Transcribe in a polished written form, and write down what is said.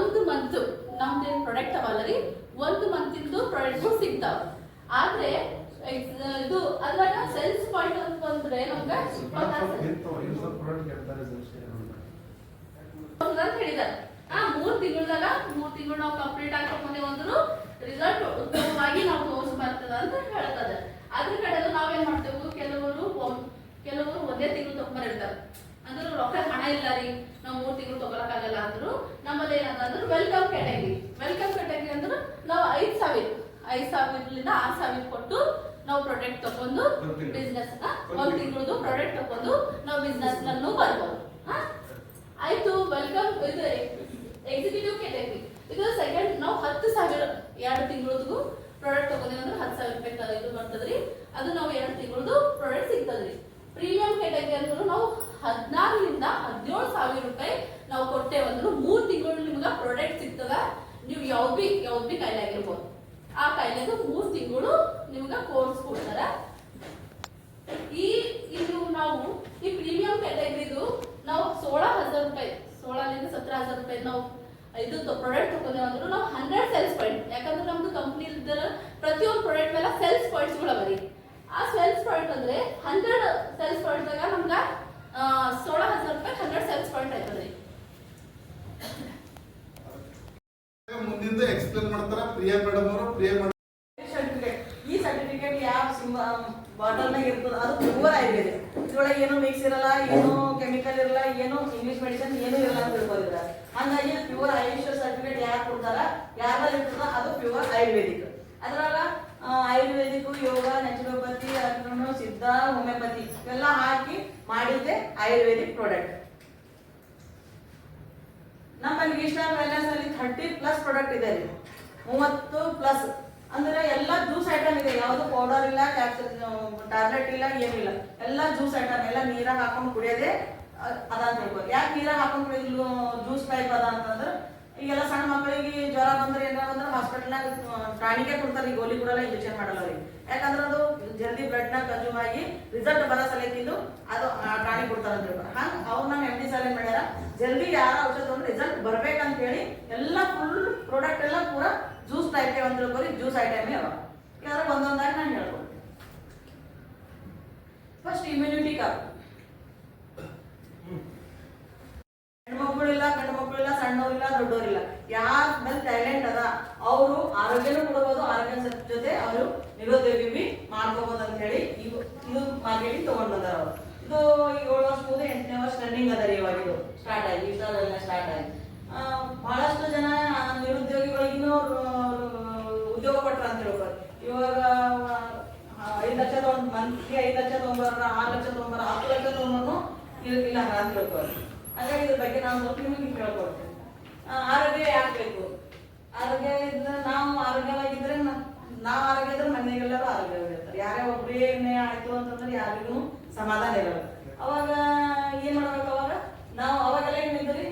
ಒಂದು ಮಂತ್ ನಮ್ದೇನು ಪ್ರಾಡಕ್ಟ್ ಅವಲ್ಲ ರೀ, ಒಂದು ಮಂತಿಂದು ಪ್ರಾಡಕ್ಟ್ಗಳು ಸಿಗ್ತಾವ. ಆದ್ರೆ ಇದು ಅದ್ರಾಗ ಸೇಲ್ಸ್ ಪಾಯಿಂಟ್ ಅಂತಂದ್ರೆ ನಮ್ಗೆ ಹೇಳಿದಾರೆ. 3 ತಿಂಗಳದಾಗ 3 ತಿಂಗಳು ನಾವು ಕಂಪ್ಲೀಟ್ ಆಗ್ಕೊಂಡೇವು ಅಂದ್ರು ರಿಸಲ್ಟ್ ಉತ್ತಮವಾಗಿ ನಾವು ತೋರಿಸ್ ಬರ್ತದ ಅಂತ ಹೇಳ್ತದೆ. ಅದ್ರ ಕಡೆ ನಾವೇನ್ ಮಾಡ್ತೇವೆ, ಕೆಲವರು ಒಂದೇ ತಿಂಗಳು ತಗೊಂಡಿರ್ತಾರೆ. ಅಂದ್ರೆ ರೊಕ್ಕ ಹಣ ಇಲ್ಲ ರೀ, ನಾವು 3 ತಿಂಗಳು ತಗೊಳಕ್ಕಾಗಲ್ಲ ಅಂದ್ರು ನಮ್ಮಲ್ಲಿ ಏನಂದ್ರೆ ವೆಲ್ಕಮ್ ಕ್ಯಾಟಗರಿ ಅಂದ್ರೆ ನಾವು 5,000ರಿಂದ 6,000 ಕೊಟ್ಟು ನಾವು ಪ್ರಾಡಕ್ಟ್ ತಗೊಂಡು ಬಿಸ್ನೆಸ್ ಒಂದು ತಿಂಗಳದು ಪ್ರಾಡಕ್ಟ್ ತಗೊಂಡು ನಾವು ಬಿಸ್ನೆಸ್ ನನ್ನು ಬರ್ಬೋದು. ಆಯ್ತು. ವೆಲ್ಕಮ್ ಇದು ಎಕ್ಸಿಕ್ಯೂಟಿವ್ ಕ್ಯಾಟಗರಿ, ಇದು ಸೆಕೆಂಡ್ ನಾವು 10,000 2 ತಿಂಗಳದು ಪ್ರಾಡಕ್ಟ್ ತಗೊಂಡಿವಿ ಅಂದ್ರೆ 10,000 ರೂಪಾಯಿ ಇದು ಬರ್ತದ್ರಿ. ಅದು ನಾವು 2 ತಿಂಗಳದು ಪ್ರಾಡಕ್ಟ್ ಸಿಗ್ತದ್ರಿ. ಪ್ರೀಮಿಯಂ ಕ್ಯಾಟಗರಿ ಅಂದ್ರೆ ನಾವು 16ರಿಂದ 17,000 ರೂಪಾಯಿ ನಾವು ಕೊಟ್ಟೇವಂದ್ರು 3 ತಿಂಗಳು ನಿಮ್ಗೆ ಪ್ರಾಡಕ್ಟ್ ಸಿಗ್ತದ. ನೀವು ಯಾವ್ದು ಬಿ ಕಾಯಿಲೆ ಆಗಿರ್ಬೋದು, ಆ ಕಾಯಿಲೆದು 3 ತಿಂಗಳು ನಿಮ್ಗೆ ಕೋರ್ಸ್ ಕೊಡ್ತಾರ. ಇದು ನಾವು ಈ ಪ್ರೀಮಿಯಂ ಕ್ಯಾಟಗರಿದು ನಾವು 16,000 ರೂಪಾಯಿ 16ರಿಂದ 17,000 ರೂಪಾಯಿ ನಾವು ಇದು ಪ್ರಾಡಕ್ಟ್ ತಗೊಂಡ್ರು ನಾವು 100 ಸೇಲ್ಸ್ ಪಾಯಿಂಟ್. ಯಾಕಂದ್ರೆ ನಮ್ದು ಕಂಪ್ನಿ ಪ್ರತಿಯೊಂದು ಪ್ರಾಡಕ್ಟ್ ಮೇಲೆ ಸೇಲ್ಸ್ ಪಾಯಿಂಟ್ಸ್ ಗಳು ಅವರಿ. ಆ ಸೇಲ್ಸ್ ಪಾಯಿಂಟ್ ಅಂದ್ರೆ 100 ಸೇಲ್ಸ್ ಪಾಯಿಂಟ್ ದಾಗ ನಮ್ಗೆ 16,000 ರೂಪಾಯಿ 100 ಸೇಲ್ಸ್ ಪಾಯಿಂಟ್ ಆಯ್ತದ್ರಿ. ಮುಂದಿಂದ ಎಕ್ಸ್ಪ್ಲೇನ್ ಮಾಡ್ತಾರ ಪ್ರಿಯಾ ಮೇಡಮ್ ಅವರು. ಸರ್ಟಿಫಿಕೇಟ್, ಈ ಸರ್ಟಿಫಿಕೇಟ್ ಯಾವ ಬಾಟಲ್ ನಾಗ ಇರ್ತದ ಅದು ಪ್ಯೂರ್ ಆಯುರ್ವೇದಿಕ್. ಇದ್ರೊಳಗೆ ಏನು ಮಿಕ್ಸ್ ಇರಲ್ಲ, ಏನು ಕೆಮಿಕಲ್ ಇರಲ್ಲ, ಏನು ಇಂಗ್ಲಿಷ್ ಮೆಡಿಸಿನ್ ಏನು ಇರಲ್ಲ ಅಂತ ತಿಳ್ಕೊಂಡಿರ. ಹಂಗಾಗಿ ಪ್ಯೂರ್ ಆಯುಷ್ ಸರ್ಟಿಫಿಕೇಟ್ ಯಾರು ಕೊಡ್ತಾರ, ಯಾರಲ್ಲಿ ಇರ್ತದ ಅದು ಪ್ಯೂರ್ ಆಯುರ್ವೇದಿಕ್. ಅದ್ರಾಗ ಆಯುರ್ವೇದಿಕ್, ಯೋಗ, ನ್ಯಾಚುರೋಪತಿ, ಸಿದ್ಧ, ಹೋಮಿಯೋಪತಿ ಇವೆಲ್ಲ ಹಾಕಿ ಮಾಡಿದ್ದೆ ಆಯುರ್ವೇದಿಕ್ ಪ್ರಾಡಕ್ಟ್. ನಮ್ಮಲ್ಲಿ ಇಷ್ಟ ವೆಲ್ನೆಸ್ ಅಲ್ಲಿ 30+ ಪ್ರಾಡಕ್ಟ್ ಇದೆ ರೀ, 30+ ಅಂದ್ರೆ ಎಲ್ಲ ಜ್ಯೂಸ್ ಐಟಮ್ ಇದೆ. ಯಾವುದು ಪೌಡರ್ ಇಲ್ಲ, ಟ್ಯಾಬ್ಲೆಟ್ ಇಲ್ಲ, ಏನಿಲ್ಲ, ಎಲ್ಲ ಜ್ಯೂಸ್ ಐಟಮ್, ಎಲ್ಲ ನೀರಾಗ ಹಾಕೊಂಡು ಕುಡಿಯೋದೇ ಅದ ಅಂತ ಹೇಳ್ಬೋದು. ಯಾಕೆ ನೀರಾಗ ಹಾಕೊಂಡು ಕುಡಿಯೋದು ಜ್ಯೂಸ್ ಟೈಪ್ ಅದ ಅಂತಂದ್ರೆ, ಈಗೆಲ್ಲ ಸಣ್ಣ ಮಕ್ಕಳಿಗೆ ಜ್ವರ ಬಂದ್ರೆ ಏನಾರ ಬಂದ್ರೆ ಹಾಸ್ಪಿಟಲ್ನಾಗ ಟಾನಿಗೆ ಕೊಡ್ತಾರೆ, ಗೋಲಿ ಕೊಡಲ್ಲ, ಇಂಜೆಕ್ಷನ್ ಮಾಡಲ್ಲ ಅವ್ರಿಗೆ. ಯಾಕಂದ್ರೆ ಅದು ಜಲ್ದಿ ಬ್ಲಡ್ನ ಕನ್ಸ್ಯೂಮ್ ಆಗಿ ರಿಸಲ್ಟ್ ಬರೋ ಸಲಕ್ಕಿಂದು ಅದು ಟಾನಿಕ್ ಕೊಡ್ತಾರೆ ಅಂತ ಹೇಳ್ತಾರೆ. ಹಂಗೆ ಅವ್ರು ನಮ್ಮ MD ಸರ್ ಏನ್ ಮಾಡ್ಯಾರ, ಜಲ್ದಿ ಯಾರ ಔಷಧ ತಗೊಂಡ್ರೆ ರಿಸಲ್ಟ್ ಬರ್ಬೇಕಂತ ಹೇಳಿ ಎಲ್ಲ ಫುಲ್ ಪ್ರಾಡಕ್ಟ್ ಎಲ್ಲ ಪೂರಾ ಜ್ಯೂಸ್ ಟೈಪ್ ಅಂತ ಹೇಳ್ಬೋದು. ಜ್ಯೂಸ್ ಐಟಮೇ ಅವ. ಯಾರು ಒಂದೊಂದಾಗಿ ನಾನು ಹೇಳ್ಕೊಡ್ತೀನಿ. First immunity card. ಹೆಣ್ಮಕ್ಳಿಲ್ಲ, ಗಂಡು ಮಕ್ಕಳಿಲ್ಲ, ಸಣ್ಣವ್ರಿಲ್ಲ, ದೊಡ್ಡವರಿಲ್ಲ, ಯಾರ ಮೇಲೆ ಟ್ಯಾಲೆಂಟ್ ಅದ ಅವರು ಆರೋಗ್ಯನೂ ಕೊಡಬಹುದು, ಆರೋಗ್ಯ ಜೊತೆ ಅವರು ನಿರುದ್ಯೋಗಿ ಬಿ ಮಾಡ್ಕೋಬಹುದು ಅಂತ ಹೇಳಿ ಇದು ಮಾರ್ಕೆಟಿಂಗ್ ತಗೊಂಡ್ ಬಂದಾರ ಅವರು. ಇದು 7 ವರ್ಷ ಮುಗಿದು 8ನೇ ವರ್ಷ ರನ್ನಿಂಗ್ ಅದ ರೀ. ಇವಾಗ ಇದು ಸ್ಟಾರ್ಟ್ ಆಗಿ ಸ್ಟಾರ್ಟ್ ಆಗಿ ಬಹಳಷ್ಟು ಜನ ನಿರುದ್ಯೋಗಿಗಳಿಗೂ ಉದ್ಯೋಗ ಕೊಟ್ರ ಅಂತ ಹೇಳ್ಬೋದು. ಇವಾಗ 5 ಲಕ್ಷ ತಗೊಂಡ್ ಮಂತ್ಲಿ 5 ಲಕ್ಷ ತಗೊಂಬಾರ, 6 ಲಕ್ಷ ತಗೊಂಬಾರ, 10 ಲಕ್ಷ ತಗೊಂಬರ್ನು ಇಲ್ಲ ಅಂತ ಹೇಳ್ಬೋದು. ಹಾಗಾಗಿ ಇದ್ರ ಬಗ್ಗೆ ನಾವು ಸ್ವಲ್ಪ ನಿಮಗೆ ಹೇಳ್ಕೊಡ್ತೇವೆ. ಆರೋಗ್ಯ ಯಾಕೆ ಬೇಕು? ಆರೋಗ್ಯ ಇದ್ರೆ ನಾವು ಆರೋಗ್ಯವಾಗಿದ್ರೆ ನಾವು ಆರೋಗ್ಯ ಇದ್ರೆ ಮನೆಗೆಲ್ಲರೂ ಆರೋಗ್ಯವಾಗಿರ್ತಾರೆ. ಯಾರೇ ಒಬ್ಬರೇ ಆಯ್ತು ಅಂತಂದ್ರೆ ಯಾರಿಗೂ ಸಮಾಧಾನ ಇರಲ್ಲ. ಅವಾಗ ಏನ್ ಮಾಡ್ಬೇಕು? ಅವಾಗ ನಾವು ಅವಾಗೆಲ್ಲ ಏನಿದ್ರಿ